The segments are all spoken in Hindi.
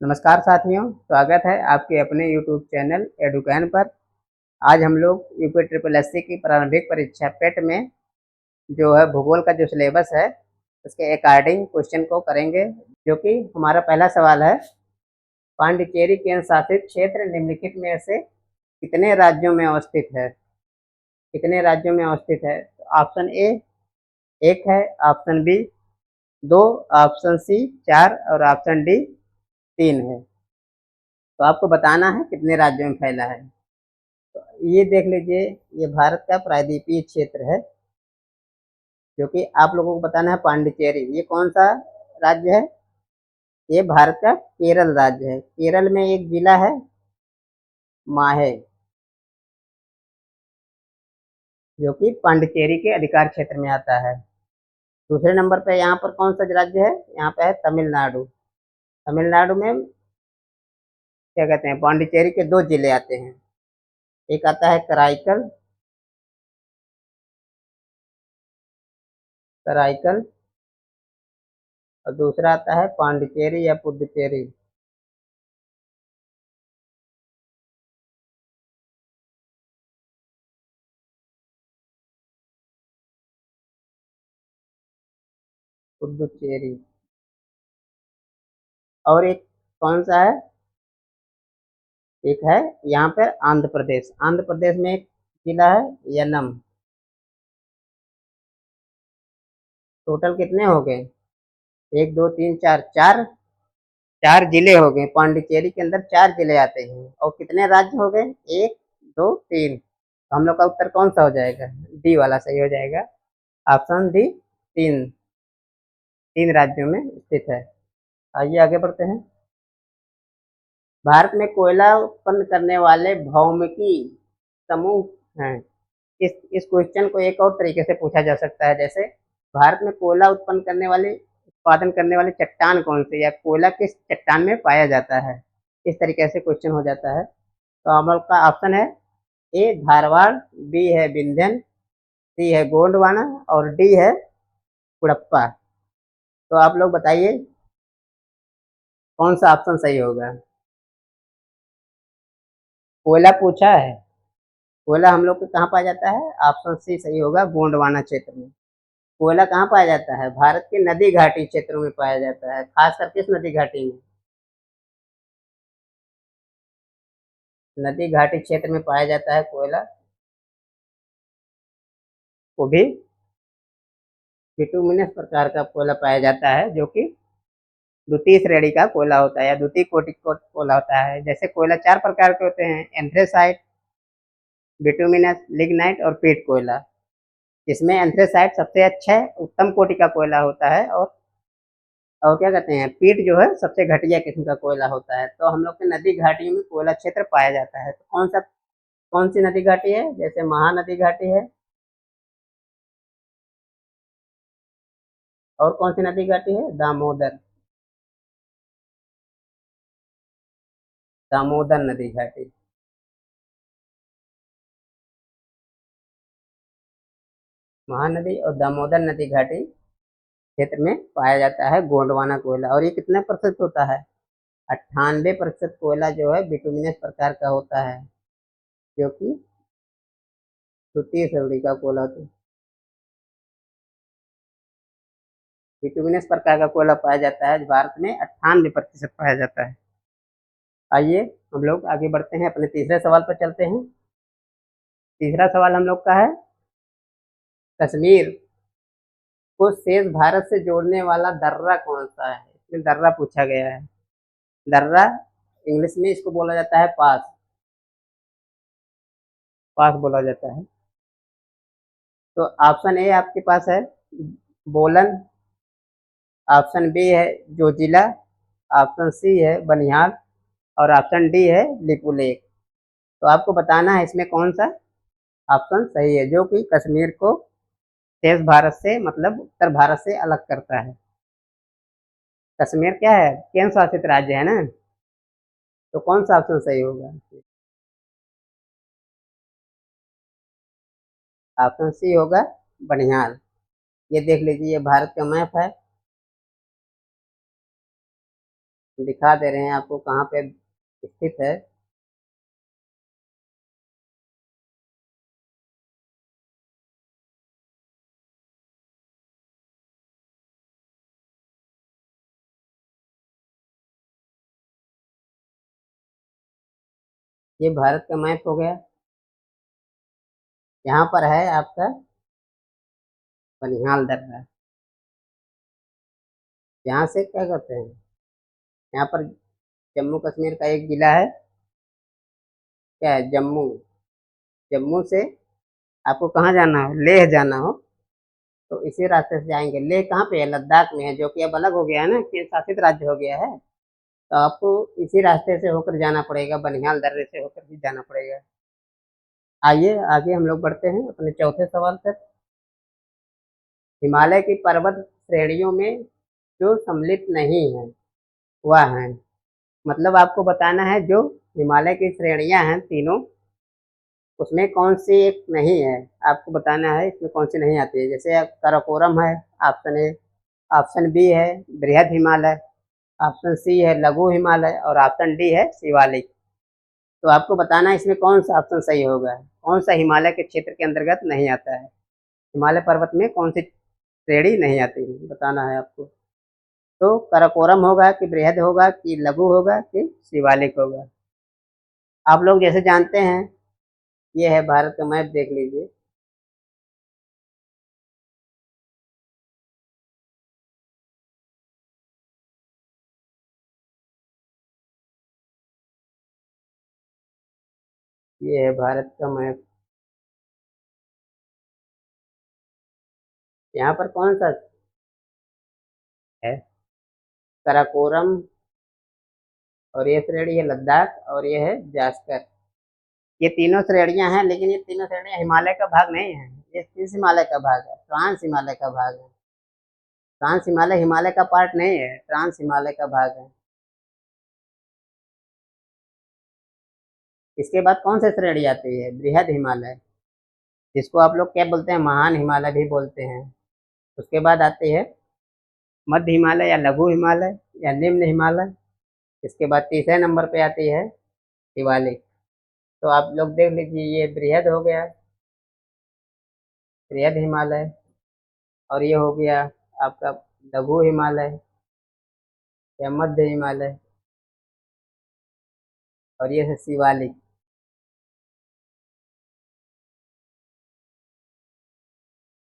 नमस्कार साथियों, स्वागत है आपके अपने यूट्यूब चैनल एडुकैन पर। आज हम लोग यूपी ट्रिपल एससी की प्रारंभिक परीक्षा पेट में जो है भूगोल का जो सिलेबस है उसके अकॉर्डिंग क्वेश्चन को करेंगे। जो कि हमारा पहला सवाल है, पांडिचेरी केंद्र शासित क्षेत्र निम्नलिखित में से कितने राज्यों में अवस्थित है? कितने राज्यों में अवस्थित है? तो ऑप्शन ए एक है, ऑप्शन बी दो, ऑप्शन सी चार और ऑप्शन डी तीन है। तो आपको बताना है कितने राज्यों में फैला है। तो ये देख लीजिए, ये भारत का प्रायद्वीपीय क्षेत्र है जो कि आप लोगों को बताना है। पांडिचेरी ये कौन सा राज्य है? ये भारत का केरल राज्य है। केरल में एक जिला है माहे, जो कि पांडिचेरी के अधिकार क्षेत्र में आता है। दूसरे नंबर पे यहाँ पर कौन सा राज्य है? यहाँ पे है तमिलनाडु। तमिलनाडु में क्या कहते हैं, पांडिचेरी के दो जिले आते हैं। एक आता है कराईकल, कराईकल, और दूसरा आता है पांडिचेरी या पुडुचेरी। पुडुचेरी। और एक कौन सा है? एक है यहाँ पर आंध्र प्रदेश। आंध्र प्रदेश में एक जिला है यनम। टोटल कितने हो गए? एक दो तीन चार, चार चार जिले हो गए। पांडिचेरी के अंदर चार जिले आते हैं। और कितने राज्य हो गए? एक दो तीन। तो हम लोग का उत्तर कौन सा हो जाएगा? डी वाला सही हो जाएगा। ऑप्शन डी, तीन। तीन राज्यों में स्थित है। आइए आगे बढ़ते हैं। भारत में कोयला उत्पन्न करने वाले भौमिकी समूह हैं। इस क्वेश्चन को एक और तरीके से पूछा जा सकता है, जैसे भारत में कोयला उत्पन्न करने वाले उत्पादन करने वाले चट्टान कौन से, या कोयला किस चट्टान में पाया जाता है? इस तरीके से क्वेश्चन हो जाता है। तो हम लोग का ऑप्शन है ए धारवाड़, बी है विंध्यन, सी है गोंडवाना और डी है कुड़प्पा। तो आप लोग बताइए कौन सा ऑप्शन सही होगा। कोयला पूछा है। कोयला हम लोग को कहाँ पाया जाता है? ऑप्शन सी सही होगा, गोंडवाना क्षेत्र में। कोयला कहाँ पाया जाता है? भारत के नदी घाटी क्षेत्रों में पाया जाता है। खासकर किस नदी घाटी में? नदी घाटी क्षेत्र में पाया जाता है कोयला। वो भी बिटुमिनस प्रकार का कोयला पाया जाता है, जो कि द्वितीय श्रेणी का कोयला होता है या द्वितीय कोटि कोयला होता है। जैसे कोयला चार प्रकार के होते हैं: एंथ्रेसाइट, बिटुमिनस, लिग्नाइट और पीट कोयला। इसमें एंथ्रेसाइट सबसे अच्छा है, उत्तम कोटि का कोयला होता है। और क्या कहते हैं, पीट जो है सबसे घटिया किस्म का कोयला होता है। तो हम लोग के नदी घाटियों में कोयला क्षेत्र पाया जाता है। तो कौन सी नदी घाटी है? जैसे महानदी घाटी है। और कौन सी नदी घाटी है? दामोदर, दामोदर नदी घाटी। महानदी और दामोदर नदी घाटी क्षेत्र में पाया जाता है गोंडवाना कोयला। और ये कितने प्रतिशत होता है? 98% कोयला जो है बिटुमिनस प्रकार का होता है, जो कि द्वितीय श्रेणी का कोयला होता है। बिटुमिनस प्रकार का कोयला पाया जाता है भारत में 98% पाया जाता है। आइए हम लोग आगे बढ़ते हैं, अपने तीसरे सवाल पर चलते हैं। तीसरा सवाल हम लोग का है, कश्मीर को शेष भारत से जोड़ने वाला दर्रा कौन सा है? इसमें दर्रा पूछा गया है। दर्रा इंग्लिश में इसको बोला जाता है पास। पास बोला जाता है। तो ऑप्शन ए आपके पास है बोलन, ऑप्शन बी है जोजिला, ऑप्शन सी है बनिहाल और ऑप्शन डी है लिपुलेख। तो आपको बताना है इसमें कौन सा ऑप्शन सही है, जो कि कश्मीर को शेष भारत से मतलब उत्तर भारत से अलग करता है। कश्मीर क्या है? केंद्र शासित राज्य है ना। तो कौन सा ऑप्शन सही होगा? ऑप्शन सी होगा बनिहाल। ये देख लीजिए, ये भारत का मैप है। दिखा दे रहे हैं आपको कहाँ पे स्थित है। ये भारत का मैप हो गया। यहाँ पर है आपका बनिहाल दर्रा। यहाँ से क्या करते हैं, यहाँ पर जम्मू कश्मीर का एक जिला है, क्या है, जम्मू। जम्मू से आपको कहाँ जाना हो, लेह जाना हो, तो इसी रास्ते से जाएंगे। लेह कहाँ पे है, लद्दाख में है, जो कि अब अलग हो गया है ना, केंद्र शासित राज्य हो गया है। तो आपको इसी रास्ते से होकर जाना पड़ेगा, बनिहाल दर्रे से होकर ही जाना पड़ेगा। आइए आगे हम लोग बढ़ते हैं अपने चौथे सवाल तक। हिमालय की पर्वत श्रेणियों में जो सम्मिलित नहीं है वह है, मतलब आपको बताना है जो हिमालय की श्रेणियां हैं तीनों, उसमें कौन सी एक नहीं है, आपको बताना है इसमें कौन सी नहीं आती है। जैसे काराकोरम है, ऑप्शन ए। ऑप्शन बी है बृहद हिमालय। ऑप्शन सी है लघु हिमालय। और ऑप्शन डी है शिवालिक। तो आपको बताना है इसमें कौन सा ऑप्शन सही होगा, कौन सा हिमालय के क्षेत्र के अंतर्गत नहीं आता है, हिमालय पर्वत में कौन सी श्रेणी नहीं आती है, बताना है आपको। तो काराकोरम होगा कि बृहद होगा कि लघु होगा कि शिवालिक होगा। आप लोग जैसे जानते हैं, ये है भारत का मैप, देख लीजिए। ये है भारत का मैप। यहाँ पर कौन सा है, काराकोरम, और ये श्रेणी है लद्दाख, और ये है जास्कर। ये तीनों श्रेणियां हैं, लेकिन ये तीनों श्रेणियां हिमालय का भाग नहीं है। ये किस हिमालय का भाग है, ट्रांस हिमालय का भाग है। ट्रांस हिमालय हिमालय का पार्ट नहीं है, ट्रांस हिमालय का भाग है। इसके बाद कौन सी श्रेणी आती है, बृहद हिमालय, जिसको आप लोग क्या बोलते हैं, महान हिमालय भी बोलते हैं। उसके बाद आती है मध्य हिमालय या लघु हिमालय या निम्न हिमालय। इसके बाद तीसरे नंबर पे आती है शिवालिक। तो आप लोग देख लीजिए, ये बृहद हो गया, बृहद हिमालय, और ये हो गया आपका लघु हिमालय या मध्य हिमालय, और ये है शिवालिक।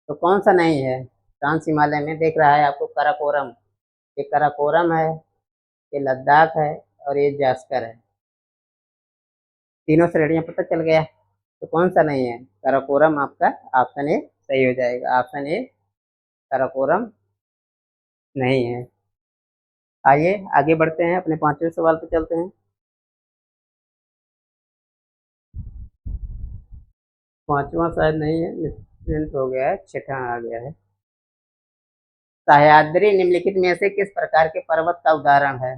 तो कौन सा नहीं है, ट्रांस हिमालय में देख रहा है आपको काराकोरम। ये काराकोरम है, ये लद्दाख है, और ये जास्कर है। तीनों श्रेणियां पता चल गया। तो कौन सा नहीं है, काराकोरम आपका ऑप्शन ए सही हो जाएगा। ऑप्शन ए काराकोरम नहीं है। आइए आगे बढ़ते हैं, अपने पांचवें सवाल पे चलते हैं। पांचवा शायद नहीं है, मिसप्रिंट हो गया है, छठा आ गया है। सह्याद्री निम्नलिखित में से किस प्रकार के पर्वत का उदाहरण है।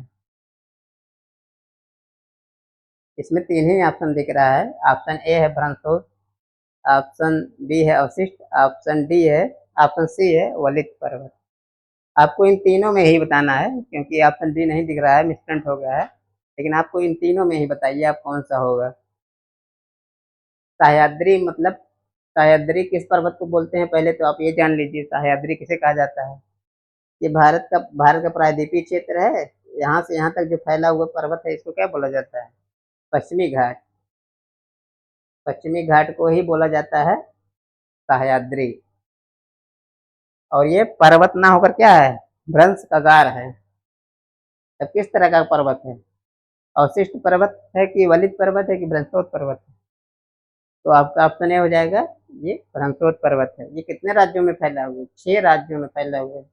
इसमें तीन ही ऑप्शन दिख रहा है। ऑप्शन ए है भ्रंशोत, ऑप्शन बी है अवशिष्ट, ऑप्शन डी है, ऑप्शन सी है वलित पर्वत। आपको इन तीनों में ही बताना है, क्योंकि ऑप्शन डी नहीं दिख रहा है, मिसप्रिंट हो गया है। लेकिन आपको इन तीनों में ही बताइए आप कौन सा होगा। सह्याद्री मतलब, सह्याद्री किस पर्वत को बोलते हैं, पहले तो आप ये जान लीजिए सह्याद्री किसे कहा जाता है। ये भारत का प्रायद्वीपीय क्षेत्र है। यहाँ से यहाँ तक जो फैला हुआ पर्वत है, इसको क्या बोला जाता है, पश्चिमी घाट। पश्चिमी घाट को ही बोला जाता है सह्याद्री। और ये पर्वत ना होकर क्या है, भ्रंश का गार है। तब किस तरह का पर्वत है, अवशिष्ट पर्वत है कि वलित पर्वत है कि भ्रंशोत पर्वत है। तो आपका ऑप्शन ए हो जाएगा, ये भ्रंशोत पर्वत है। ये कितने राज्यों में फैला हुआ है, 6 राज्यों में फैला हुआ है।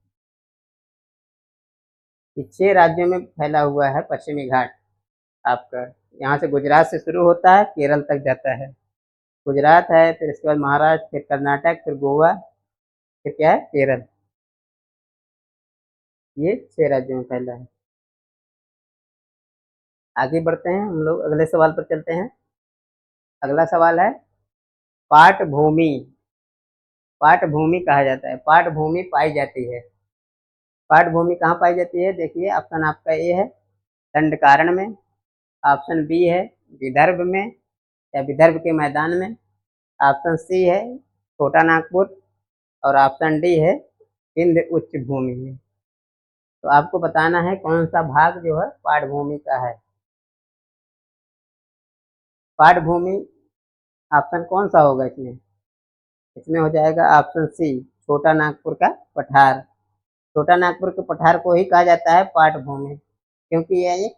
ये 6 राज्यों में फैला हुआ है पश्चिमी घाट आपका। यहाँ से गुजरात से शुरू होता है, केरल तक जाता है। गुजरात है, फिर इसके बाद महाराष्ट्र, फिर कर्नाटक, फिर गोवा, फिर क्या है, केरल। ये 6 राज्यों में फैला है। आगे बढ़ते हैं हम लोग, अगले सवाल पर चलते हैं। अगला सवाल है पाट भूमि। पाट भूमि कहा जाता है, पाट भूमि पाई जाती है। पाट भूमि कहाँ पाई जाती है, देखिए ऑप्शन आपका ए है दंडकारण्य में, ऑप्शन बी है विदर्भ में या विदर्भ के मैदान में, ऑप्शन सी है छोटा नागपुर और ऑप्शन डी है विंध्य उच्च भूमि में। तो आपको बताना है कौन सा भाग जो है पाठभूमि का है। पाठभूमि ऑप्शन कौन सा होगा इसमें? इसमें हो जाएगा ऑप्शन सी छोटा नागपुर का पठार। छोटा नागपुर के पठार को ही कहा जाता है पाठभूमि, क्योंकि यह एक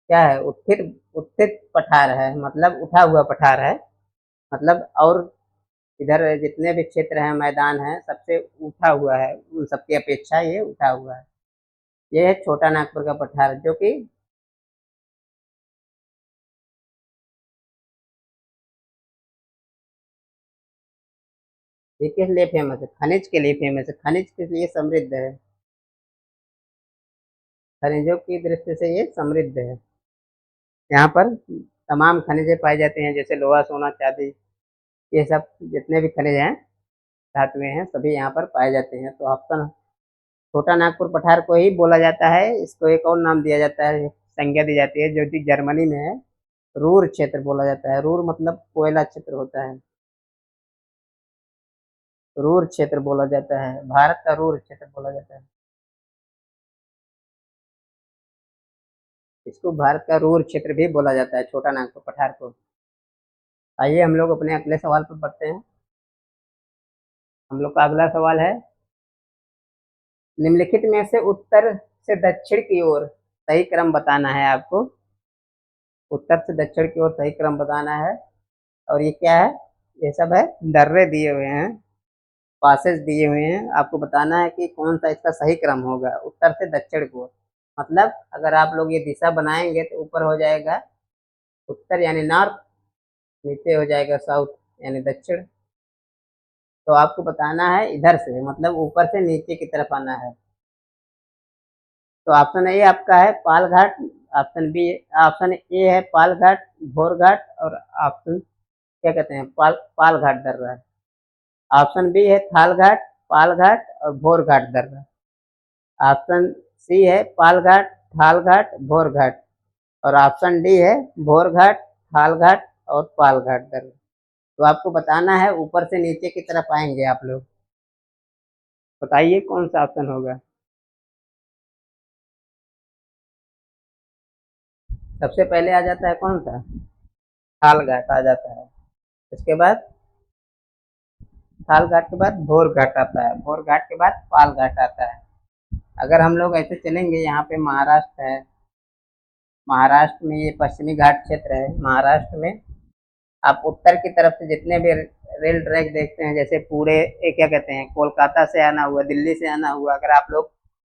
क्या है, उत्थित उत्थित पठार है, मतलब उठा हुआ पठार है। मतलब और इधर जितने भी क्षेत्र हैं, मैदान हैं, सबसे उठा हुआ है, उन सबकी अपेक्षा ये उठा हुआ है। ये है छोटा नागपुर का पठार, जो कि ये किस लिए फेमस है? खनिज के लिए फेमस है। खनिज किस लिए समृद्ध है? खनिजों की दृष्टि से ये समृद्ध है। यहाँ पर तमाम खनिजें पाई जाती हैं, जैसे लोहा, सोना, चांदी, ये सब जितने भी खनिज हैं, धातुएं हैं, सभी यहाँ पर पाए जाते हैं। तो ऑप्शन छोटा नागपुर पठार को ही बोला जाता है। इसको एक और नाम दिया जाता है, संज्ञा दी जाती है, जो कि जर्मनी में है, रूर क्षेत्र बोला जाता है। रूर मतलब कोयला क्षेत्र होता है, रूर क्षेत्र बोला जाता है, भारत का रूर क्षेत्र बोला जाता है। इसको भारत का रूर क्षेत्र भी बोला जाता है, छोटा नागपुर पठार को। आइए हम लोग अपने अगले सवाल पर बढ़ते हैं। हम लोग का अगला सवाल है, निम्नलिखित में से उत्तर से दक्षिण की ओर सही क्रम बताना है आपको। उत्तर से दक्षिण की ओर सही क्रम बताना है। और ये क्या है? ये सब है दर्रे दिए हुए हैं, पासेज दिए हुए हैं। आपको बताना है कि कौन सा इसका सही क्रम होगा उत्तर से दक्षिण की ओर। मतलब अगर आप लोग ये दिशा बनाएंगे तो ऊपर हो जाएगा उत्तर यानी नॉर्थ, नीचे हो जाएगा साउथ यानी दक्षिण। तो आपको बताना है इधर से, मतलब ऊपर से नीचे की तरफ आना है। तो ऑप्शन ए आपका है Palghat, option B, option A है पालघाट, भोरघाट, और ऑप्शन क्या कहते हैं पालघाट दर्रा। ऑप्शन बी है थालघाट, पालघाट और भोरघाट दर्रा। ऑप्शन सी है पालघाट, थालघाट, भोरघाट, और ऑप्शन डी है भोरघाट, थालघाट और पालघाट दर्रा। तो आपको बताना है ऊपर से नीचे की तरफ आएंगे आप लोग, बताइए कौन सा ऑप्शन होगा। सबसे पहले आ जाता है कौन सा? थालघाट आ जाता है। इसके बाद थालघाट के बाद भोरघाट आता है, भोरघाट के बाद पालघाट आता है। अगर हम लोग ऐसे चलेंगे, यहाँ पे महाराष्ट्र है, महाराष्ट्र में ये पश्चिमी घाट क्षेत्र है। महाराष्ट्र में आप उत्तर की तरफ से जितने भी रेल ट्रैक देखते हैं, जैसे पूरे क्या कहते हैं, कोलकाता से आना हुआ, दिल्ली से आना हुआ, अगर आप लोग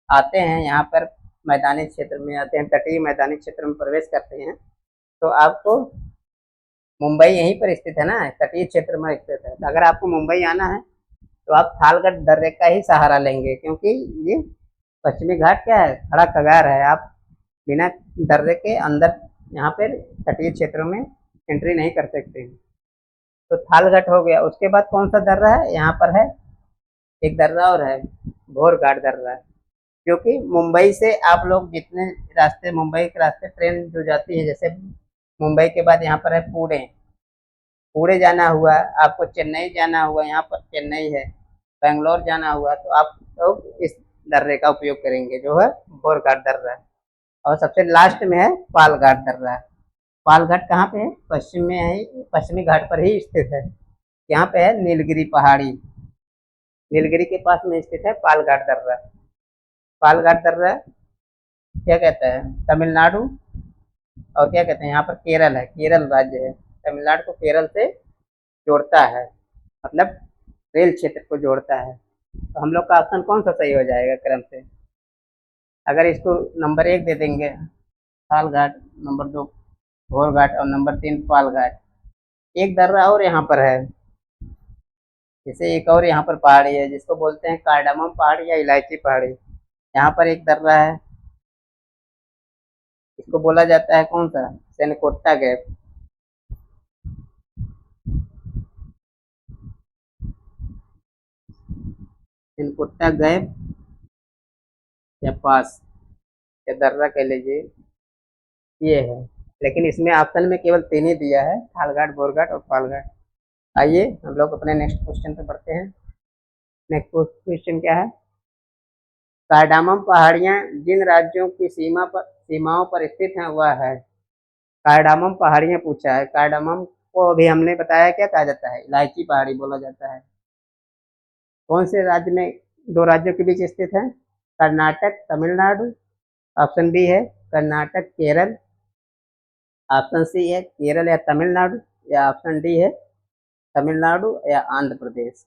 आते हैं यहाँ पर मैदानी क्षेत्र में आते हैं, तटीय मैदानी क्षेत्र में प्रवेश करते हैं, तो आपको मुंबई यहीं पर स्थित है ना, तटीय क्षेत्र में स्थित है। तो अगर आपको मुंबई आना है तो आप थालगढ़ दर्रे का ही सहारा लेंगे, क्योंकि ये पश्चिमी घाट क्या है, खड़ा कगार है। आप बिना दर्रे के अंदर यहाँ पर तटीय क्षेत्रों में एंट्री नहीं कर सकते हैं। तो थालगढ़ हो गया। उसके बाद कौन सा दर्रा है यहाँ पर है? एक दर्रा और है, भोरघाट दर्रा, जो कि मुंबई से आप लोग जितने रास्ते, मुंबई के रास्ते ट्रेन जो जाती है, जैसे मुंबई के बाद यहाँ पर है पुणे, पुणे जाना हुआ, आपको चेन्नई जाना हुआ, यहाँ पर चेन्नई है, बेंगलोर जाना हुआ, तो आप लोग इस दर्रे का उपयोग करेंगे, जो है भोरघाट दर्रा। और सबसे लास्ट में है पालघाट दर्रा। पालघाट कहाँ पे है? पश्चिम में है, पश्चिमी घाट पर ही स्थित है। यहाँ पे है नीलगिरी पहाड़ी, नीलगिरी के पास में स्थित है पालघाट दर्रा। पालघाट दर्रा क्या कहता है, तमिलनाडु और क्या कहते हैं यहाँ पर केरल है, केरल राज्य है, तमिलनाडु को केरल से जोड़ता है, मतलब रेल क्षेत्र को जोड़ता है। तो हम लोग का ऑप्शन कौन सा सही हो जाएगा क्रम से? अगर इसको नंबर 1 दे देंगे थालघाट, नंबर 2 भोरघाट और नंबर 3 पालघाट। एक दर्रा और यहाँ पर है, जैसे एक और यहाँ पर पहाड़ी है जिसको बोलते हैं कार्डामम पहाड़ी या इलायची पहाड़ी। यहाँ पर एक दर्रा है, इसको बोला जाता है कौन सा, सेनकोट्टा गैप। सेनकोट्टा गैप या पास, या दर्रा कह लीजिए, ये है। लेकिन इसमें ऑप्शन में केवल 3 ही दिया है, थालघाट, बोरघाट और पालघाट। आइए हम लोग अपने नेक्स्ट क्वेश्चन पे बढ़ते हैं। नेक्स्ट क्वेश्चन क्या है? कार्डामम पहाड़ियाँ जिन राज्यों की सीमाओं पर स्थित हैं वह है। कार्डामम पहाड़ियाँ पूछा है। कार्डामम को अभी हमने बताया क्या कहा जाता है, इलायची पहाड़ी बोला जाता है। कौन से राज्य में, 2 राज्यों के बीच स्थित है? कर्नाटक, तमिलनाडु। ऑप्शन बी है कर्नाटक, केरल। ऑप्शन सी है केरल या तमिलनाडु, या ऑप्शन डी है तमिलनाडु या आंध्र प्रदेश।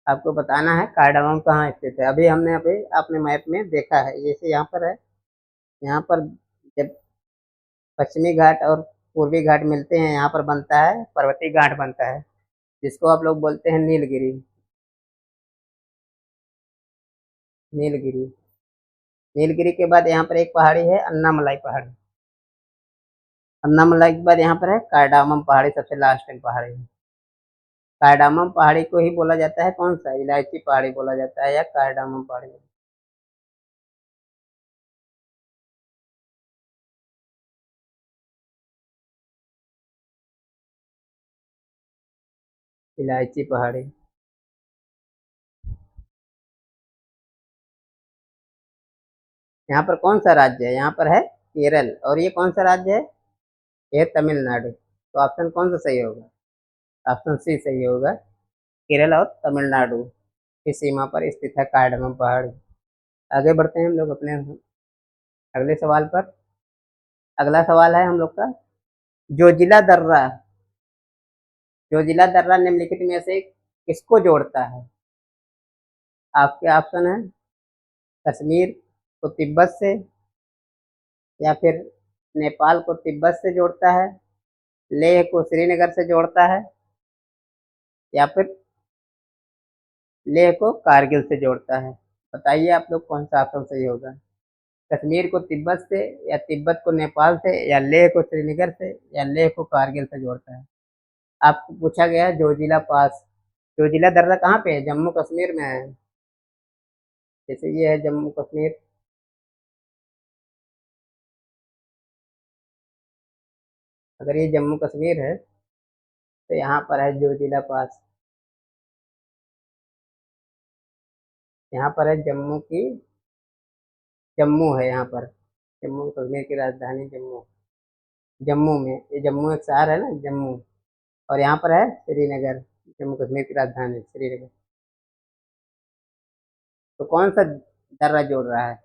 आपको बताना है कार्डामम कहाँ स्थित है। अभी अपने मैप में देखा है, जैसे यहाँ पर है। यहाँ पर जब पश्चिमी घाट और पूर्वी घाट मिलते हैं, यहाँ पर बनता है पर्वतीय घाट बनता है, जिसको आप लोग बोलते हैं नीलगिरी। नीलगिरी। नीलगिरी के बाद यहाँ पर एक पहाड़ी है अन्नामलाई पहाड़ी। अन्नामलाई के बाद यहाँ पर है कार्डामम पहाड़ी, सबसे लास्ट में पहाड़ी है। कार्डामम पहाड़ी को ही बोला जाता है कौन सा, इलायची पहाड़ी बोला जाता है या कार्डामम पहाड़ी? इलायची पहाड़ी। यहाँ पर कौन सा राज्य है? यहाँ पर है केरल। और ये कौन सा राज्य है? ये तमिलनाडु। तो ऑप्शन कौन सा सही होगा? ऑप्शन सी सही होगा। केरल और तमिलनाडु की सीमा पर स्थित है कार्डमम पहाड़ी। आगे बढ़ते हैं हम लोग अपने अगले सवाल पर। अगला सवाल है हम लोग का, जोजिला दर्रा। जोजिला दर्रा निम्नलिखित में से किसको जोड़ता है? आपके ऑप्शन है कश्मीर को तिब्बत से, या फिर नेपाल को तिब्बत से जोड़ता है, लेह को श्रीनगर से जोड़ता है, या फिर लेह को कारगिल से जोड़ता है। बताइए आप लोग कौन सा ऑप्शन सही होगा? कश्मीर को तिब्बत से, या तिब्बत को नेपाल से, या लेह को श्रीनगर से, या लेह को कारगिल से जोड़ता है। आपको पूछा गया है जोजिला पास। जोजिला दर्रा कहाँ पे है? जम्मू कश्मीर में है। जैसे ये है जम्मू कश्मीर। अगर ये जम्मू कश्मीर है तो यहाँ पर है जोजिला पास। यहाँ पर है जम्मू है यहाँ पर। जम्मू कश्मीर की राजधानी जम्मू। जम्मू में, ये जम्मू एक शहर है ना, जम्मू। और यहाँ पर है श्रीनगर, जम्मू कश्मीर की राजधानी श्रीनगर। तो कौन सा दर्रा जोड़ रहा है?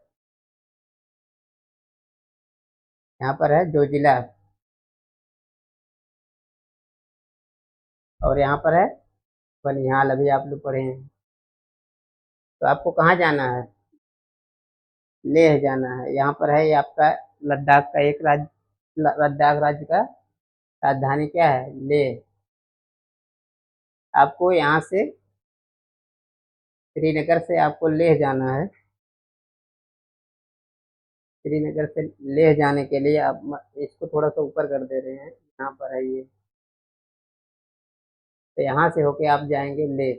यहाँ पर है जोजिला, और यहाँ पर है बनिहाल। अभी आप लोग पढ़े हैं। तो आपको कहाँ जाना है? लेह जाना है। यहाँ पर है ये आपका लद्दाख का एक राज्य, लद्दाख राज्य का राजधानी क्या है? लेह। आपको यहाँ से श्रीनगर से आपको लेह जाना है। श्रीनगर से लेह जाने के लिए आप इसको थोड़ा सा ऊपर कर दे रहे हैं, यहाँ पर है ये। तो यहाँ से होके आप जाएंगे लेह।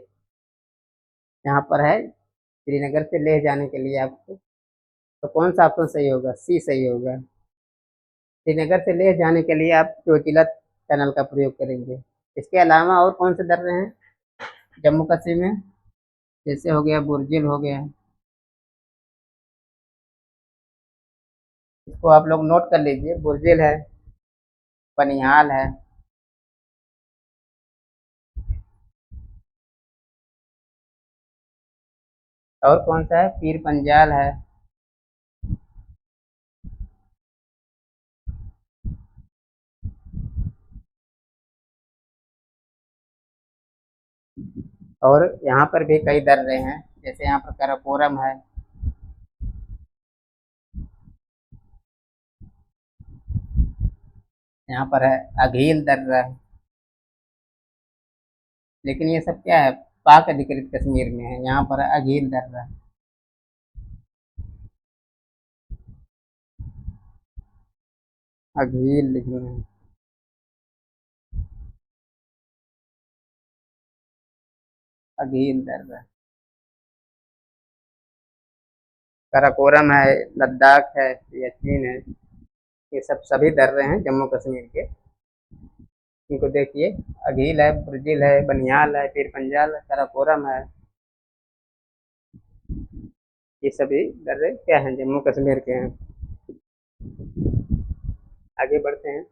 यहाँ पर है श्रीनगर से लेह जाने के लिए आपको, तो कौन सा ऑप्शन सही होगा? सी सही होगा। श्रीनगर से लेह जाने के लिए आप चोटिला टनल का प्रयोग करेंगे। इसके अलावा और कौन से दर्रे हैं जम्मू कश्मीर में? जैसे हो गया बुर्जिल हो गया, इसको आप लोग नोट कर लीजिए। बुर्जिल है, बनिहाल है, और कौन सा है? पीर पंजाल है। और यहाँ पर भी कई दर्रे हैं, जैसे यहाँ पर कराकोरम है। यहाँ पर है अघील दर्रा। लेकिन ये सब क्या है, पाक अधिकृत कश्मीर में है। यहाँ पर है अघील दर्रा। अघील लिखना है। अघील दर्रा। काराकोरम है, लद्दाख है, सियाचिन है, ये सब सभी दर्रे हैं जम्मू कश्मीर के। इनको देखिए, अघील है, बुर्जिल है, बनियाल है, पीर पंजाल है, काराकोरम है, ये सभी दर्रे क्या हैं, जम्मू कश्मीर के हैं। आगे बढ़ते हैं।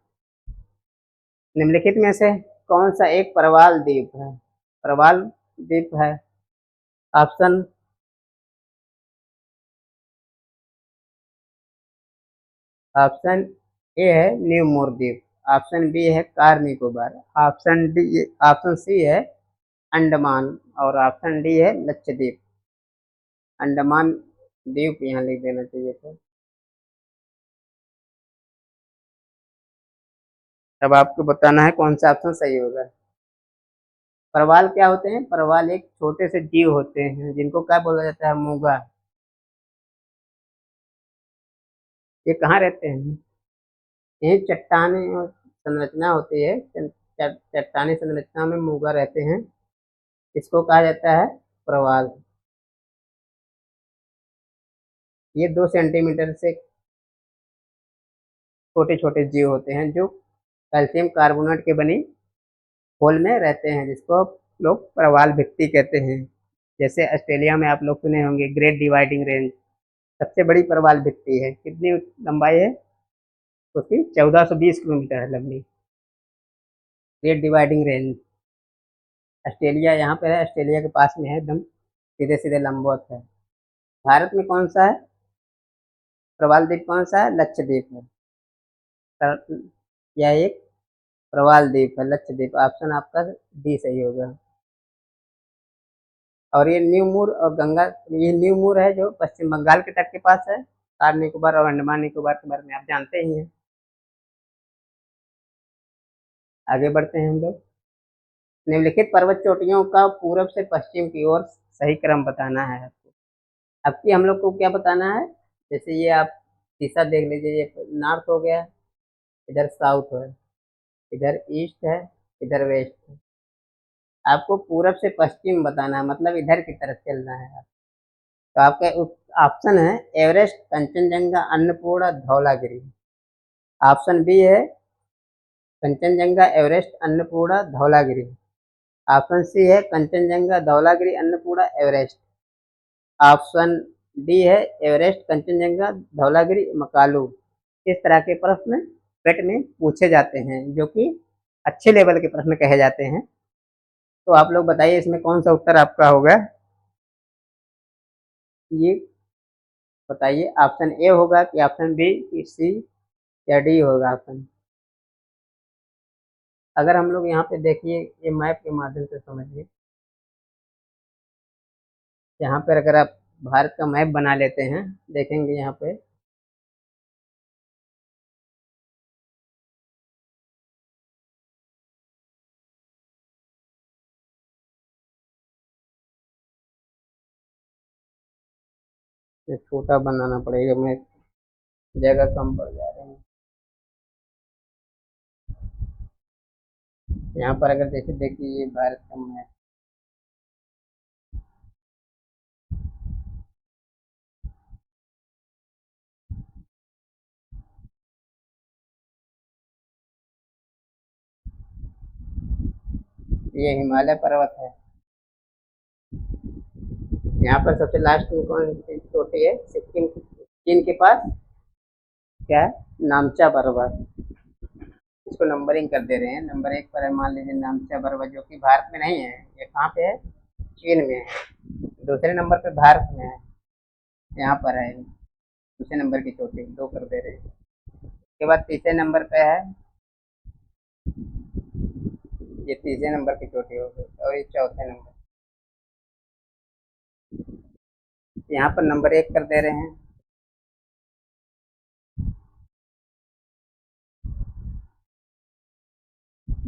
निम्नलिखित में से कौन सा एक प्रवाल द्वीप है? प्रवाल द्वीप है। ऑप्शन ऑप्शन ए है न्यू मोर द्वीप, ऑप्शन बी है कार निकोबार, ऑप्शन सी है अंडमान, और ऑप्शन डी है लक्षद्वीप। अंडमान द्वीप यहाँ लिख देना चाहिए था। अब आपको बताना है कौन सा ऑप्शन सही होगा। प्रवाल क्या होते हैं? प्रवाल एक छोटे से जीव होते हैं जिनको क्या बोला जाता है? मूंगा। ये कहाँ रहते हैं? ये चट्टानी संरचना होती है, चट्टानी संरचना में मूंगा रहते हैं, इसको कहा जाता है प्रवाल। ये 2 सेंटीमीटर से छोटे छोटे जीव होते हैं जो कैल्शियम कार्बोनेट के बनी खोल में रहते हैं, जिसको लोग प्रवाल भित्ति कहते हैं। जैसे ऑस्ट्रेलिया में आप लोग सुने होंगे ग्रेट डिवाइडिंग रेंज, सबसे बड़ी प्रवाल भित्ति है। कितनी लंबाई है उसकी? 1420 किलोमीटर है लंबी ग्रेट डिवाइडिंग रेंज। ऑस्ट्रेलिया यहाँ पे है, ऑस्ट्रेलिया के पास में है, एकदम सीधे सीधे लंबवत है। भारत में कौन सा है प्रवाल द्वीप? कौन सा है? लक्षद्वीप है। यह एक प्रवाल द्वीप है, लक्षद्वीप। ऑप्शन आपका डी सही होगा। और ये न्यू मूर और गंगा, ये न्यू मूर है जो पश्चिम बंगाल के तट के पास है। कार निकोबार और अंडमान निकोबार के बारे में आप जानते ही हैं। आगे बढ़ते हैं हम लोग। निम्नलिखित पर्वत चोटियों का पूरब से पश्चिम की ओर सही क्रम बताना है आपको। अब की हम लोग को क्या बताना है? जैसे ये आप शीशा देख लीजिए, ये नॉर्थ हो गया, इधर साउथ है, इधर ईस्ट है, इधर वेस्ट है। आपको पूरब से पश्चिम बताना है, मतलब इधर की तरफ चलना है। तो आपके ऑप्शन है Everest, Kanchenjunga, Annapurna, Dhaulagiri. Option B है Kanchenjunga, Everest, Annapurna, Dhaulagiri. Option C है Kanchenjunga, Dhaulagiri, Annapurna, Everest. Option D है एवरेस्ट, कंचनजंगा, धौलागिरी, मकालू। इस तरह के प्रश्न पेट में पूछे जाते हैं जो कि अच्छे लेवल के प्रश्न कहे जाते हैं। तो आप लोग बताइए इसमें कौन सा उत्तर आपका होगा? ये बताइए, ऑप्शन ए होगा कि ऑप्शन बी कि सी या डी होगा ऑप्शन? अगर हम लोग यहाँ पे देखिए, ये मैप के माध्यम से समझिए। यहाँ पर अगर आप भारत का मैप बना लेते हैं, देखेंगे यहाँ पे ये छोटा बनाना पड़ेगा, मैं जगह कम पड़ जा रही है। यहाँ पर अगर जैसे देखिए ये भारत का मैप, ये हिमालय पर्वत है। यहाँ पर सबसे लास्ट में कौन सी चोटी है? सिक्किम, चीन के पास क्या है? नामचा पर्वत। इसको नंबरिंग कर दे रहे हैं। नंबर 1 पर है मान लीजिए नामचा पर्वत, जो कि भारत में नहीं है। ये कहाँ पे है? चीन में है। दूसरे नंबर पे भारत में है, यहाँ पर है दूसरे नंबर की चोटी, 2 कर दे रहे हैं। उसके बाद तीसरे नंबर पे है, ये तीसरे नंबर की चोटी हो गई, और ये चौथे नंबर। यहाँ पर नंबर 1 कर दे रहे हैं।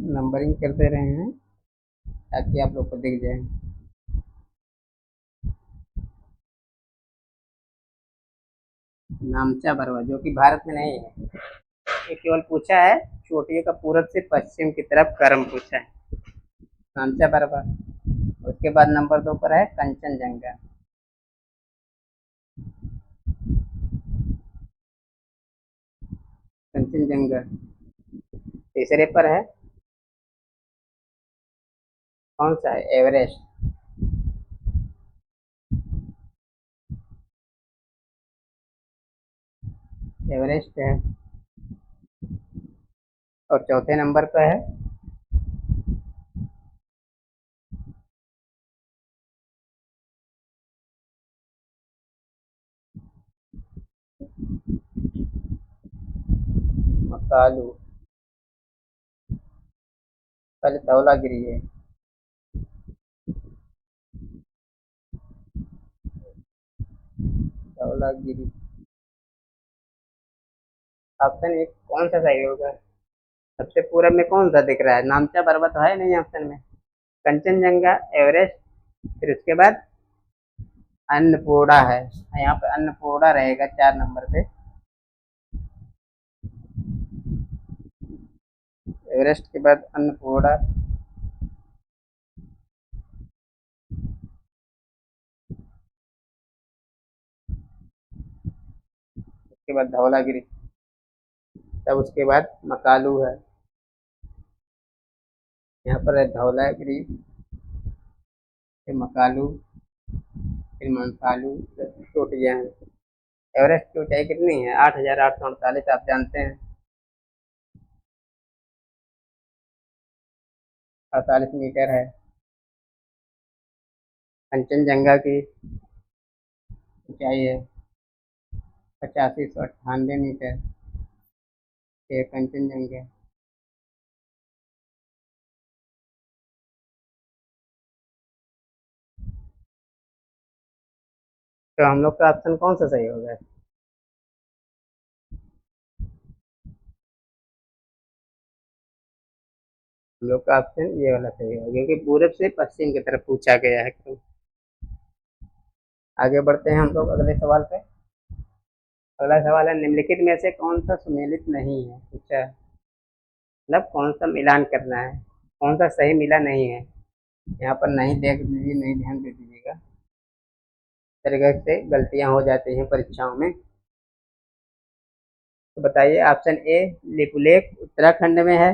नंबरिंग कर दे रहे हैं ताकि आप लोग को दिख जाए। नामचा पर्वत जो कि भारत में नहीं है, ये केवल पूछा है चोटियों का पूरब से पश्चिम की तरफ क्रम पूछा है, नामचा पर्वत। उसके बाद नंबर 2 पर है कंचनजंगा। कंचनजंगा। तीसरे पर है कौन सा है? एवरेस्ट। एवरेस्ट है। और चौथे नंबर पर है मकालू। पहले धौलागिरी है। धौलागिरी। ऑप्शन एक कौन सा सही होगा? सबसे पूरब में कौन सा दिख रहा है? नामचा पर्वत है नहीं ऑप्शन में। कंचनजंगा, एवरेस्ट, फिर उसके बाद अन्नपूर्णा है। यहाँ पे अन्नपूर्णा रहेगा 4 नंबर पे। एवरेस्ट के बाद अन्नपूर्णा, उसके बाद धौलागिरी, तब उसके बाद मकालू है। यहाँ पर है धौलागिरी, फिर मकालू, फिर मनकालू, चोटियाँ हैं। एवरेस्ट की ऊंचाई कितनी है? 8,848, आप जानते हैं। 48 मीटर है। कंचनजंगा की ऊंचाई है 8598 मीटर। ये कंचनजंगा। तो हम लोग का ऑप्शन कौन सा सही होगा? हम लोग का ऑप्शन ये वाला सही होगा, क्योंकि पूरब से पश्चिम की तरफ पूछा गया है। तो आगे बढ़ते हैं हम लोग अगले सवाल पे। अगला सवाल है, निम्नलिखित में से कौन सा सुमेलित नहीं है? पूछा है। मतलब कौन सा मिलान करना है, कौन सा सही मिला नहीं है। यहाँ पर नहीं देख लीजिए, नहीं ध्यान दे दीजिएगा। इस तरीके से गलतियां हो जाती हैं परीक्षाओं में। तो बताइए, ऑप्शन ए लिपुलेख उत्तराखंड में है,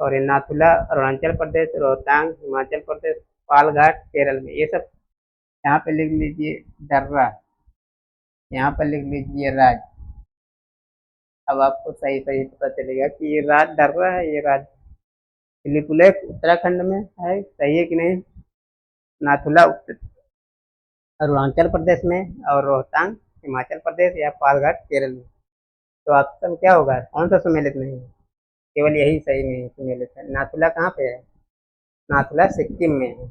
और ये नाथुला अरुणाचल प्रदेश, रोहतांग हिमाचल प्रदेश, पालघाट केरल में। ये सब यहाँ पे लिख लीजिए दर्रा, यहाँ पर लिख लीजिए राज। अब आपको सही सही पता चलेगा कि ये राज दर्रा है, ये राज। लिपुलेख उत्तराखंड में है, सही है कि नहीं? नाथुला अरुणाचल प्रदेश में, और रोहतांग हिमाचल प्रदेश, या पालघाट केरल में। तो ऑप्शन क्या होगा? कौन सा सुमेलित नहीं है? केवल यही सही नहीं सुमेलित है। नाथुला कहाँ पे है? नाथुला सिक्किम में है।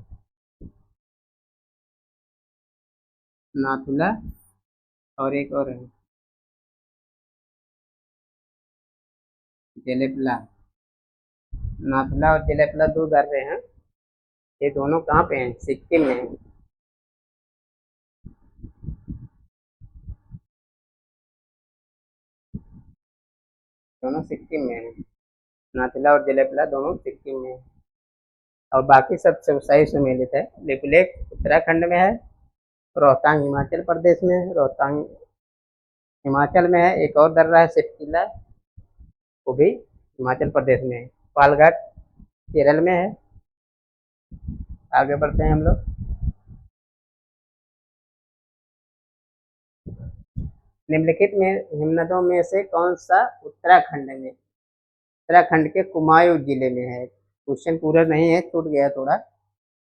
नाथुला, और एक और है जेलेपला। नाथुला और जेलेपला दो दर्रे हैं। ये दोनों कहाँ पे हैं? सिक्किम में हैं। दोनों सिक्किम में हैं। नाथुला और जेलेपला दोनों सिक्किम में हैं। और बाकी सब सब सही सुमेलित है। लिपुलेख उत्तराखंड में है, रोहतांग हिमाचल प्रदेश में है, रोहतांग हिमाचल में है। एक और दर्रा है सिपकिला, वो भी हिमाचल प्रदेश में है। पालघाट केरल में है। आगे बढ़ते हैं हम लोग। निम्नलिखित में हिमनदों में से कौन सा उत्तराखंड के कुमायूं जिले में है? क्वेश्चन पूरा नहीं है, छूट गया थोड़ा,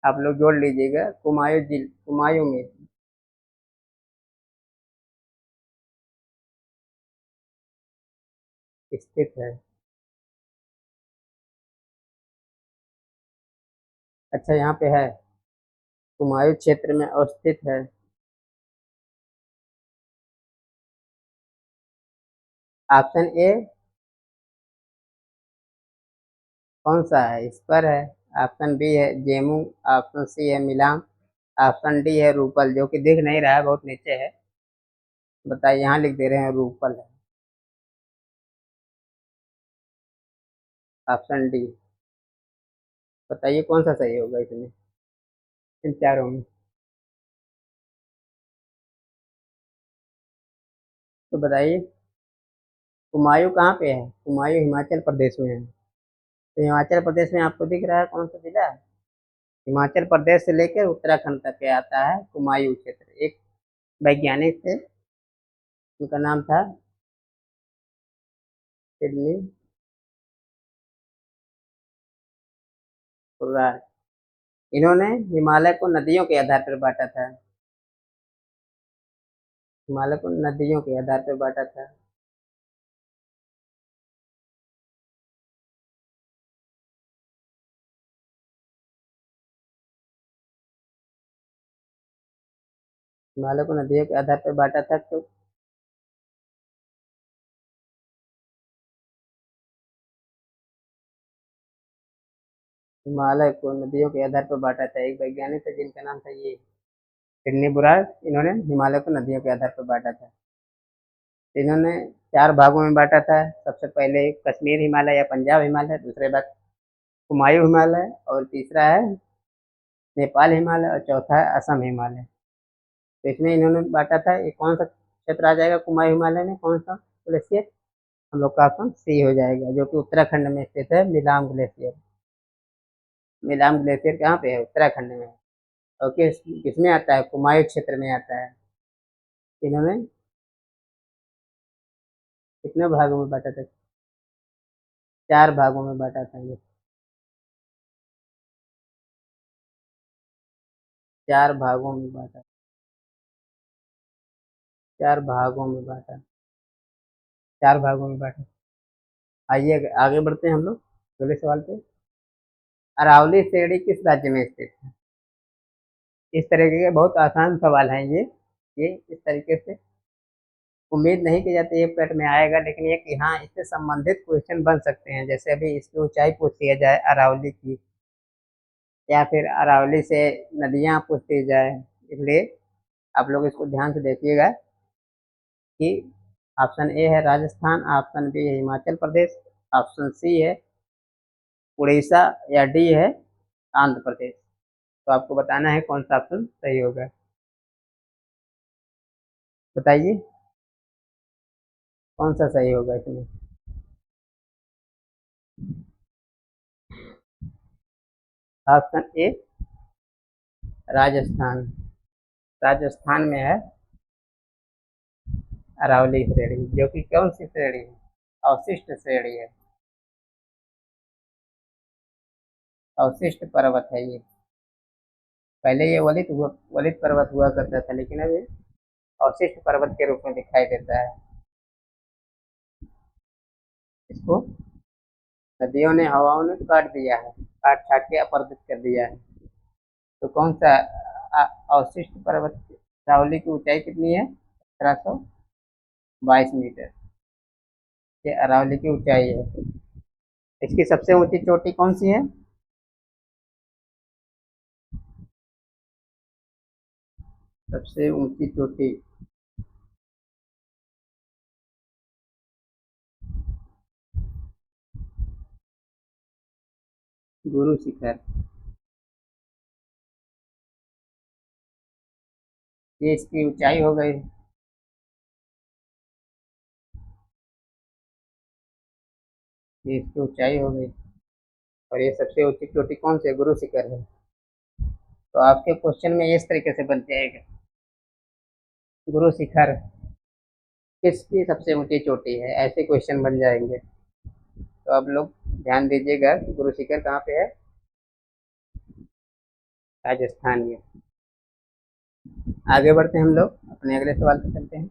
आप लोग जोड़ लीजिएगा। कुमायूं में स्थित है। अच्छा, यहाँ पे है, कुमायूं क्षेत्र में अवस्थित है। ऑप्शन ए कौन सा है? इस पर है। ऑप्शन बी है जेमू, ऑप्शन सी है मिलाम, ऑप्शन डी है रूपल, जो कि दिख नहीं रहा है, बहुत नीचे है। बताइए, यहाँ लिख दे रहे हैं रूपल है। Option D. बताइए कौन सा सही होगा इसमें, इन चारों में? तो बताइए। कुमायूं कहाँ पे है? कुमायूं हिमाचल प्रदेश में है। तो हिमाचल प्रदेश में आपको दिख रहा है कौन सा जिला? हिमाचल प्रदेश से लेकर उत्तराखंड तक के आता है कुमायूं क्षेत्र। एक वैज्ञानिक थे, उनका नाम था सिडनी कुर्रार। इन्होंने हिमालय को नदियों के आधार पर बांटा था। हिमालय को नदियों के आधार पर बांटा था। हिमालय को नदियों के आधार पर बांटा था तो हिमालय को नदियों के आधार पर बांटा था। एक वैज्ञानिक थे जिनका नाम था ये सिडनी बुराड़। इन्होंने हिमालय को नदियों के आधार पर बांटा था। इन्होंने 4 भागों में बांटा था। सबसे पहले कश्मीर हिमालय या पंजाब हिमालय, दूसरे बात कुमायूं हिमालय, और तीसरा है नेपाल हिमालय, और चौथा है असम हिमालय। तो इसमें इन्होंने बांटा था। ये कौन सा क्षेत्र आ जाएगा कुमायूं हिमालय में? कौन सा ग्लेशियर? हम लोग का ऑप्शन सी हो जाएगा, जो कि उत्तराखंड में स्थित है, मिलाम ग्लेशियर। मिलाम ग्लेशियर कहाँ पे है? उत्तराखंड में है। और किसमें आता है? कुमायूं क्षेत्र में आता है। इन्होंने कितने भागों में बांटा था? 4 भागों में बांटा था ये। 4 भागों में बांटा। 4 भागों में बांटा। 4 भागों में बांटा। आइए आगे बढ़ते हैं हम लोग अगले सवाल पे। अरावली श्रेणी किस राज्य में स्थित है? इस तरीके के बहुत आसान सवाल हैं ये इस तरीके से उम्मीद नहीं की जाती है पेट में आएगा, लेकिन ये कि हाँ इससे संबंधित क्वेश्चन बन सकते हैं। जैसे अभी इसकी ऊंचाई पूछ लिया जाए अरावली की, या फिर अरावली से नदियाँ पूछ ली जाए। इसलिए आप लोग इसको ध्यान से देखिएगा कि ऑप्शन ए है राजस्थान, ऑप्शन बी है हिमाचल प्रदेश, ऑप्शन सी है उड़ीसा, या डी है आंध्र प्रदेश। तो आपको बताना है कौन सा ऑप्शन सही होगा। बताइए कौन सा सही होगा इसमें। Option A Rajasthan. राजस्थान में है अरावली श्रेणी, जो कि कौन सी श्रेणी है? अवशिष्ट श्रेणी है। अवशिष्ट पर्वत है ये। पहले ये वलित पर्वत हुआ करता था, लेकिन अब ये अवशिष्ट पर्वत के रूप में दिखाई देता है। इसको नदियों ने हवाओं ने काट दिया है, काट छाट के अपरदित कर दिया है। तो कौन सा अवशिष्ट पर्वत? अरावली की ऊंचाई कितनी है? 1722 मीटर। ये अरावली की ऊंचाई है। इसकी सबसे ऊंची चोटी कौन सी है? सबसे ऊंची चोटी गुरु शिखर। ये इसकी ऊंचाई हो गई। ये इसकी ऊंचाई हो गई। और ये सबसे ऊंची चोटी कौन सी है? गुरु शिखर है। तो आपके क्वेश्चन में इस तरीके से बन जाएगा, गुरु शिखर किसकी सबसे ऊंची चोटी है, ऐसे क्वेश्चन बन जाएंगे। तो आप लोग ध्यान दीजिएगा कि गुरु शिखर कहाँ पे है? राजस्थान में। आगे बढ़ते हैं हम लोग अपने अगले सवाल पे चलते हैं।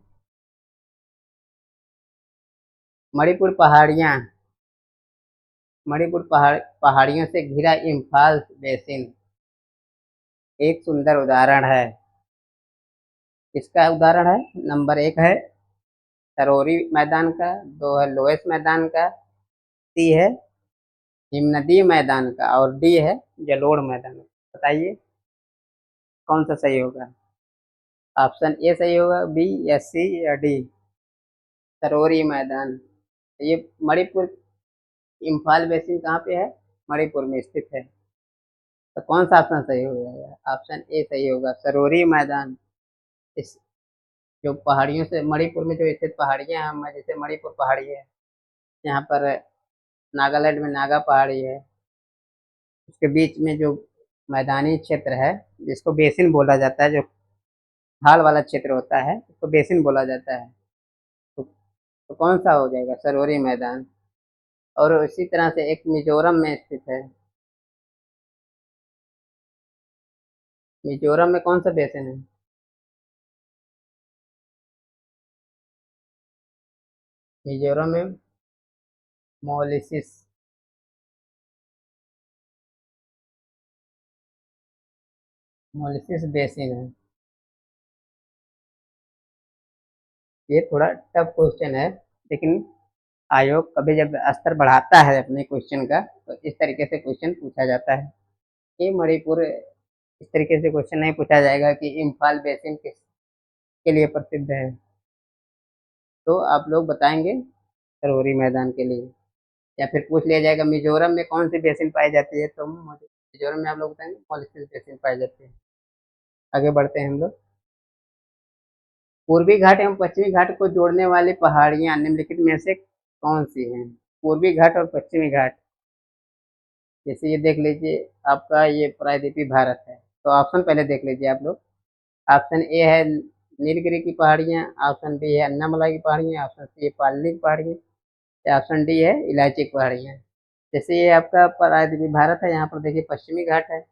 मणिपुर पहाड़ियाँ। पहाड़ियों से घिरा इम्फाल बेसिन एक सुंदर उदाहरण है। इसका उदाहरण है, नंबर 1 है सरोरी मैदान का, 2 है लोएस मैदान का, सी है हिमनदी मैदान का, और डी है जलोढ़ मैदान का। बताइए कौन सा सही होगा? ऑप्शन ए सही होगा, बी या सी या डी? सरोरी मैदान। ये मणिपुर, इम्फाल बेसिन कहाँ पे है? मणिपुर में स्थित है। तो कौन सा ऑप्शन सही हो जाएगा? ऑप्शन ए सही होगा, सरोरी मैदान। इस जो पहाड़ियों से मणिपुर में जो स्थित पहाड़ियां हैं, जैसे मणिपुर पहाड़ी है, यहाँ पर नागालैंड में नागा पहाड़ी है। उसके बीच में जो मैदानी क्षेत्र है, जिसको बेसिन बोला जाता है, जो ढाल वाला क्षेत्र होता है, उसको बेसिन बोला जाता है। तो कौन सा हो जाएगा? सरोवरी मैदान। और इसी तरह से एक मिजोरम में स्थित है। मिजोरम में कौन सा बेसिन है? मिजोरम में मोलिसिस। मोलिसिस बेसिन है। ये थोड़ा टफ क्वेश्चन है, लेकिन आयोग कभी जब स्तर बढ़ाता है अपने क्वेश्चन का, तो इस तरीके से क्वेश्चन पूछा जाता है। ये मणिपुर इस तरीके से क्वेश्चन नहीं पूछा जाएगा कि इम्फाल बेसिन किसके लिए प्रसिद्ध है। तो आप लोग बताएंगे सरोवरी मैदान के लिए, या फिर पूछ लिया जाएगा मिजोरम में कौन सी बेसिन पाई जाती है, तो मिजोरम में आप लोग बताएंगे मोलिसिस बेसिन पाई जाती है। आगे बढ़ते हैं हम लोग। पूर्वी घाट एवं पश्चिमी घाट को जोड़ने वाली पहाड़ियां निम्नलिखित में से कौन सी हैं? पूर्वी घाट और पश्चिमी घाट, जैसे ये देख लीजिए, आपका ये प्रायद्वीपीय भारत है, तो ऑप्शन पहले देख लीजिए आप लोग। ऑप्शन ए है नीलगिरी की पहाड़ियाँ, ऑप्शन बी है अन्नामलाई की पहाड़ियाँ, ऑप्शन सी है पालनी की पहाड़ियाँ, या ऑप्शन डी है इलायची की पहाड़ियाँ। जैसे ये आपका प्रायद्वीपीय भारत है, यहाँ पर देखिए पश्चिमी घाट है,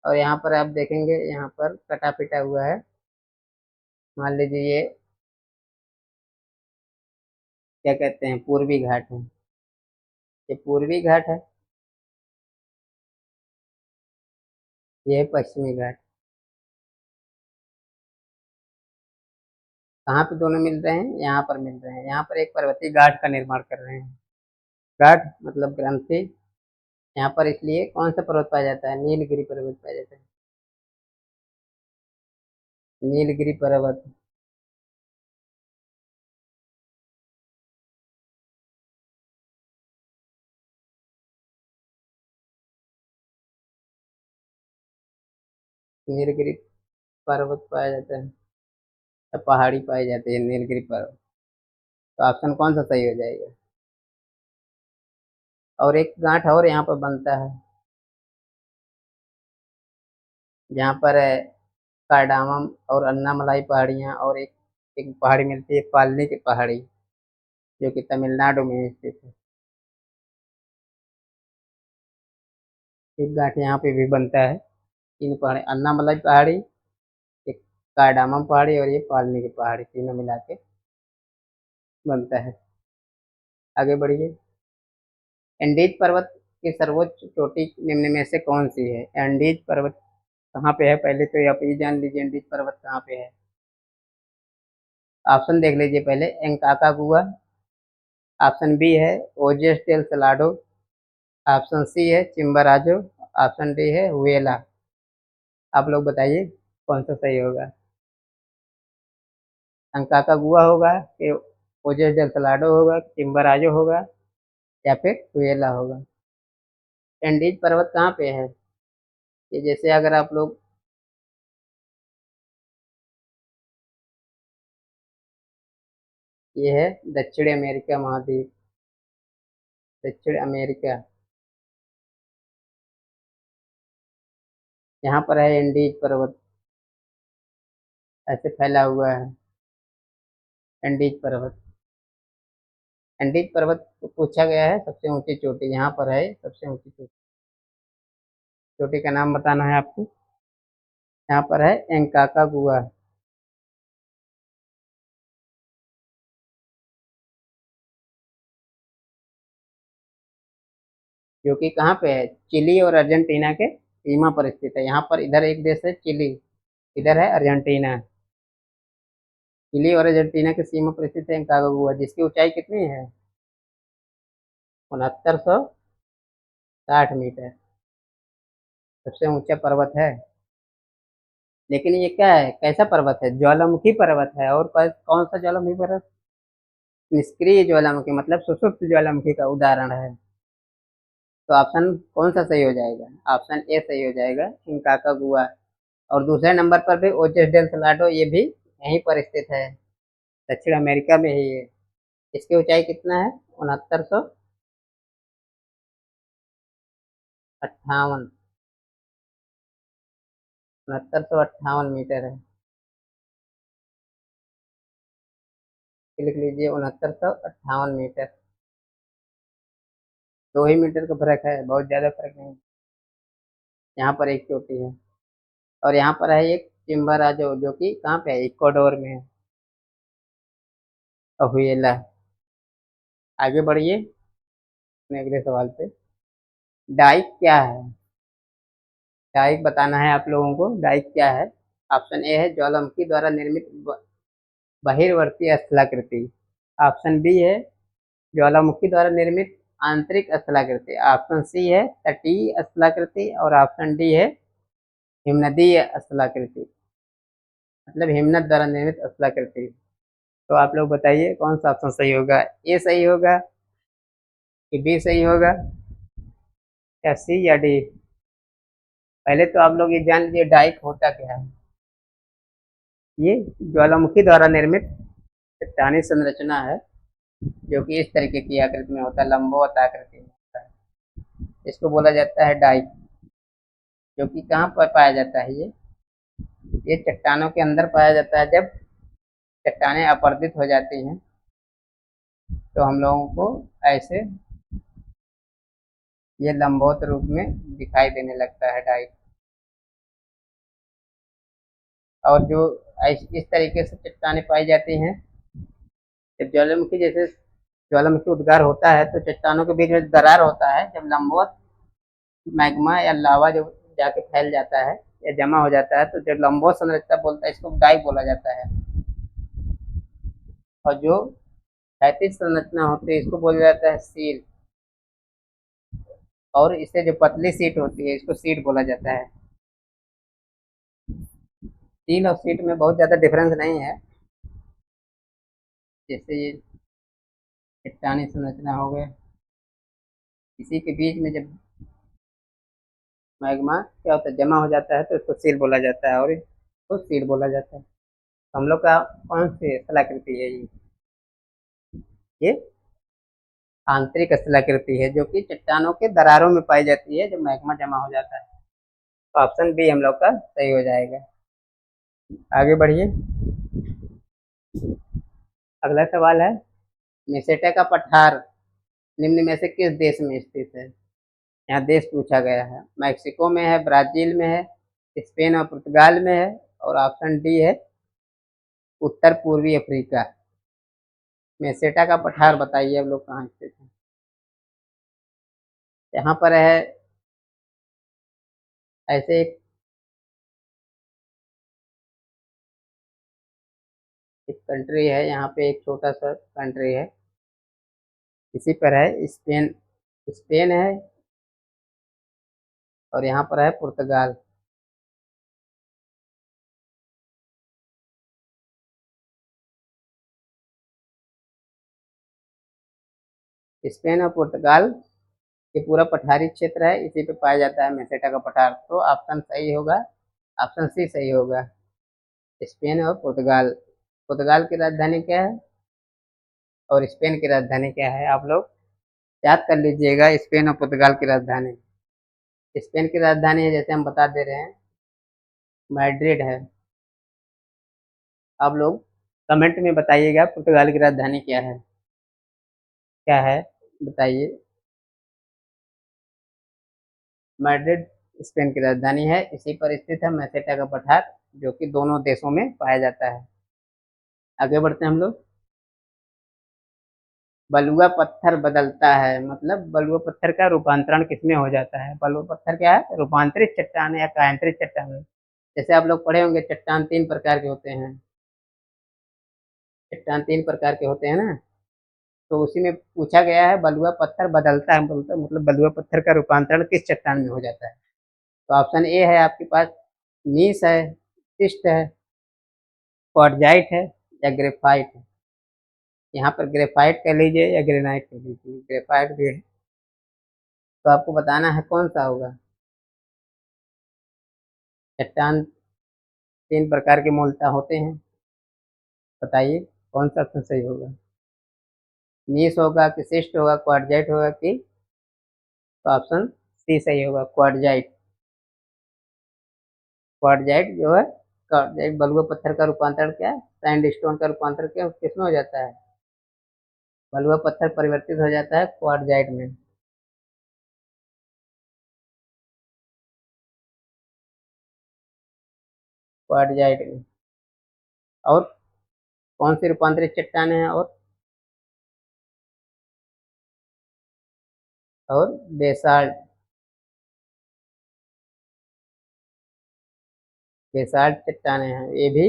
और यहाँ पर आप देखेंगे यहाँ पर कटा पिटा हुआ है। मान लीजिए ये क्या कहते हैं, पूर्वी घाट है। ये पूर्वी घाट है, ये है पश्चिमी घाट। कहाँ पे दोनों मिल रहे हैं? यहाँ पर मिल रहे हैं। यहाँ पर एक पर्वतीय घाट का निर्माण कर रहे हैं। घाट मतलब ग्रंथि। यहाँ पर इसलिए कौन सा पर्वत पाया जाता है? नीलगिरी पर्वत पाया जाता है। नीलगिरी पर्वत। नीलगिरी पर्वत पाया जाता है, या पहाड़ी पाई जाती है नीलगिरी पर्वत। तो ऑप्शन कौन सा सही हो जाएगा? और एक गांठ और यहाँ पर बनता है, जहाँ पर है कार्डामम और अन्नामलाई पहाड़ियाँ, और एक एक पहाड़ी मिलती है पालनी की पहाड़ी, जो कि तमिलनाडु में स्थित है। एक गांठ यहाँ पे भी बनता है। तीन पहाड़ी, अन्नामलाई पहाड़ी, एक कार्डामम पहाड़ी, और ये पालनी की पहाड़ी, तीनों मिला के बनता है। आगे बढ़िए। एंडीज पर्वत की सर्वोच्च चोटी निम्न में से कौन सी है? एंडीज पर्वत कहाँ पे है? पहले तो आप ये जान लीजिए एंडीज पर्वत कहाँ पे है। ऑप्शन देख लीजिए पहले। एंकाकागुआ, ऑप्शन बी है ओजेस डेल सलाडो, ऑप्शन सी है चिम्बाराजो, ऑप्शन डी है हुएला। आप लोग बताइए कौन सा सही होगा? अंकाकागुआ होगा कि ओजेस डेल सलाडो होगा, चिम्बाराजो होगा, या फिर हुएला होगा? एंडीज पर्वत कहाँ पे है? ये जैसे अगर आप लोग, ये है दक्षिण अमेरिका महाद्वीप, दक्षिण अमेरिका, यहाँ पर है एंडीज पर्वत, ऐसे फैला हुआ है एंडीज पर्वत। एंडीज पर्वत को पूछा गया है सबसे ऊंची चोटी, यहाँ पर है सबसे ऊंची चोटी। चोटी का नाम बताना है आपको। यहाँ पर है एंकाकागुआ, जो कि कहाँ पे है? चिली और अर्जेंटीना के सीमा पर स्थित है। यहाँ पर इधर एक देश है चिली, इधर है अर्जेंटीना। चिली और अर्जेंटीना के सीमा पर स्थित है एंकाकागुआ, जिसकी ऊंचाई कितनी है? 6960 मीटर। सबसे ऊंचा पर्वत है। लेकिन ये क्या है, कैसा पर्वत है? ज्वालामुखी पर्वत है। और कौन सा ज्वालामुखी पर्वत? निष्क्रिय ज्वालामुखी, मतलब सुषुप्त ज्वालामुखी का उदाहरण है। तो ऑप्शन कौन सा सही हो जाएगा? ऑप्शन ए सही हो जाएगा, इंकाकागुआ। और दूसरे नंबर पर भी ओजेस डेल सलाडो, ये भी यहीं पर स्थित है, दक्षिण अमेरिका में ही है। इसकी ऊंचाई कितना है? 6958 6958 मीटर है। लिख लीजिए 6958 मीटर। 2 ही मीटर का फर्क है, बहुत ज़्यादा फर्क नहीं। यहाँ पर एक चोटी है और यहाँ पर है एक चिम्बाराजो, जो कि कहाँ पे है, इक्वाडोर में है, अहुएला। आगे बढ़िए अपने अगले सवाल पे। डाइक क्या है? डाइक बताना है आप लोगों को, डाइक क्या है। ऑप्शन ए है ज्वालामुखी द्वारा निर्मित बहिर्वर्तीय स्थलाकृति। ऑप्शन बी है ज्वालामुखी द्वारा निर्मित आंतरिक स्थलाकृति। ऑप्शन सी है तटीय स्थलाकृति और ऑप्शन डी है हिमनदीय स्थलाकृति, मतलब हिमनद द्वारा निर्मित स्थलाकृति। तो आप लोग बताइए कौन सा ऑप्शन सही होगा, ए सही होगा कि बी सही होगा या सी या डी। पहले तो आप लोग ये जान लीजिए डाइक होता क्या है। ये ज्वालामुखी द्वारा निर्मित चट्टानी संरचना है, जो कि इस तरीके की आकृति में होता है, लंबवत आकृति में होता है। इसको बोला जाता है डाइक, जो कि कहाँ पर पाया जाता है ये चट्टानों के अंदर पाया जाता है। जब चट्टानें अपरदित हो जाती हैं तो हम लोगों को ऐसे ये लंबवत रूप में दिखाई देने लगता है डाइक। और जो इस तरीके से चट्टानें पाई जाती हैं, जब ज्वालामुखी उद्गार होता है तो चट्टानों के बीच में दरार होता है। जब लंबवत मैग्मा या लावा जो जाके फैल जाता है या जमा हो जाता है, तो जो लंबवत संरचना बोलता है इसको डाइक बोला जाता है। और जो क्षैतिज संरचना होती है इसको बोला जाता है सील। और इससे जो पतली सीट होती है इसको सीट बोला जाता है। सील और सीट में बहुत ज़्यादा डिफरेंस नहीं है। जैसे ये चट्टानी संरचना हो गए, इसी के बीच में जब मैग्मा क्या होता है जमा हो जाता है तो इसको सील बोला जाता है और इसको सीड बोला जाता है। तो हम लोग का कौन सी स्थलाकृति है ये आंतरिक स्थलाकृति है, जो कि चट्टानों के दरारों में पाई जाती है जब मैग्मा जमा हो जाता है। तो ऑप्शन बी हम लोग का सही हो जाएगा। आगे बढ़िए। अगला सवाल है मेसेटा का पठार निम्न में से किस देश में स्थित है। यहाँ देश पूछा गया है, मैक्सिको में है, ब्राजील में है, स्पेन और पुर्तगाल में है और ऑप्शन डी है उत्तर पूर्वी अफ्रीका। मेसेटा का पठार बताइए अब लोग कहाँ स्थित है। यहाँ पर है ऐसे एक कंट्री है, यहाँ पे एक छोटा सा कंट्री है, इसी पर है स्पेन। स्पेन है और यहाँ पर है पुर्तगाल। स्पेन और पुर्तगाल ये पूरा पठारी क्षेत्र है, इसी पे पाया जाता है मेसेटा का पठार। तो ऑप्शन सही होगा, ऑप्शन सी सही होगा, स्पेन और पुर्तगाल। पुर्तगाल की राजधानी क्या है और स्पेन की राजधानी क्या है, आप लोग याद कर लीजिएगा स्पेन और पुर्तगाल की राजधानी। स्पेन की राजधानी है, जैसे हम बता दे रहे हैं, मैड्रिड है। आप लोग कमेंट में बताइएगा पुर्तगाल की राजधानी क्या है, क्या है बताइए। मैड्रिड स्पेन की राजधानी है, इसी पर स्थित है मेसेटा का पठार, जो कि दोनों देशों में पाया जाता है। आगे बढ़ते हैं हम लोग। बलुआ पत्थर बदलता है, मतलब बलुआ पत्थर का रूपांतरण किसमें हो जाता है। बलुआ पत्थर क्या है, रूपांतरित चट्टान या कायांतरित चट्टान। जैसे आप लोग पढ़े होंगे चट्टान 3 प्रकार के होते हैं, चट्टान 3 प्रकार के होते हैं ना। तो उसी में पूछा गया है बलुआ पत्थर बदलता है, बोलता मतलब बलुआ पत्थर का रूपांतरण किस चट्टान में हो जाता है। तो ऑप्शन ए है आपके पास नीस है, शिस्ट है, क्वार्टजाइट है या ग्रेफाइट है। यहाँ पर ग्रेफाइट कह लीजिए या ग्रेनाइट कह लीजिए, ग्रेफाइट भी है। तो आपको बताना है कौन सा होगा। चट्टान 3 प्रकार के मूलतः होते हैं, बताइए कौन सा ऑप्शन सही होगा। नीस होगा कि सिस्ट होगा, क्वार्टजाइट होगा कि, तो ऑप्शन सी सही होगा, क्वार्टजाइट। क्वार्टजाइट जो है, क्वार्टजाइट बलुआ पत्थर का रूपांतरण क्या है, सैंडस्टोन का रूपांतरण क्या किसमें हो जाता है, बलुआ पत्थर परिवर्तित हो जाता है क्वार्टजाइट में। क्वार्टजाइट में। और कौन सी रूपांतरित चट्टानें हैं, और बेसाल्ट। बेसाल्ट चट्टानें हैं, ये भी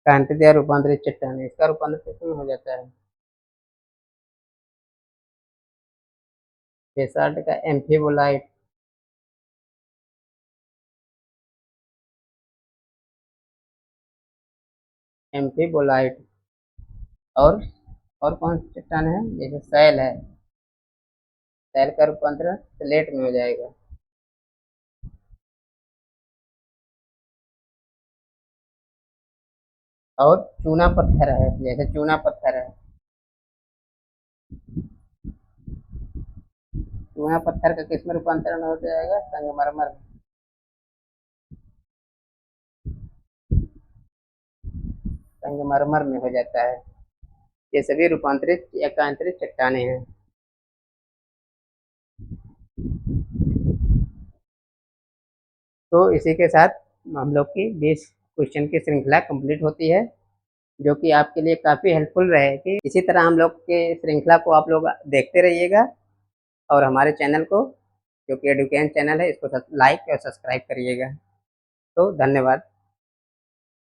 कांटेदार रूपांतरित चट्टानें। इसका रूपांतर किसमें हो जाता है, बेसाल्ट का एम्फीबोलाइट। एम्फीबोलाइट। और और कौन सी चट्टान है, जैसे सैल है, सैल का रूपांतरण स्लेट में हो जाएगा। और चूना पत्थर है, जैसे चूना पत्थर है, चूना पत्थर का किसमें रूपांतरण हो जाएगा, संगमरमर में। संगमरमर में हो जाता है। ये सभी रूपांतरित या कांतरित चट्टानें हैं। तो इसी के साथ हम लोग की 20 क्वेश्चन की श्रृंखला कंप्लीट होती है, जो कि आपके लिए काफ़ी हेल्पफुल रहेगी। इसी तरह हम लोग के श्रृंखला को आप लोग देखते रहिएगा, और हमारे चैनल को, जो कि एडुकेन चैनल है, इसको लाइक और सब्सक्राइब करिएगा। तो धन्यवाद।